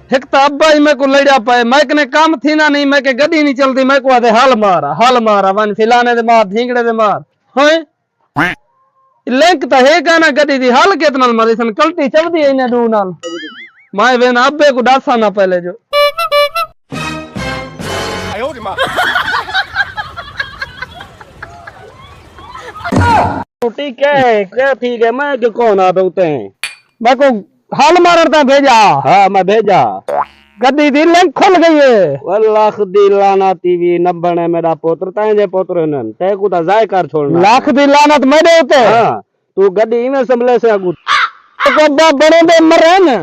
एक तो अब्बा ही मैं को लड़ा पाए मैं कने काम थी ना नहीं मैं के गड्डी नहीं चलती मैं को आदे हल मारा वन फिलाने दे मार ढींगड़े दे मार होए लिंक तो है का ना गड्डी दी हल केतना मारी सन कल्टी चलदी है इने दू नाल मैं वेन अब्बे को डासा ना पहले जो ठीक है क्या ठीक है मैं जो कौन आ होते हैं मैं को हल मारता भेजा हाँ मैं भेजा गड्डी दी लिंक खुल गई है लाख दी लाना टीवी नब्बन है मेरा पोत्र ताए पोत्र ने तय को जाय कर छोड़ना लाख दी लानत मेरे होते हाँ तू गड्डी में संभले से अगू बड़े दे मरे न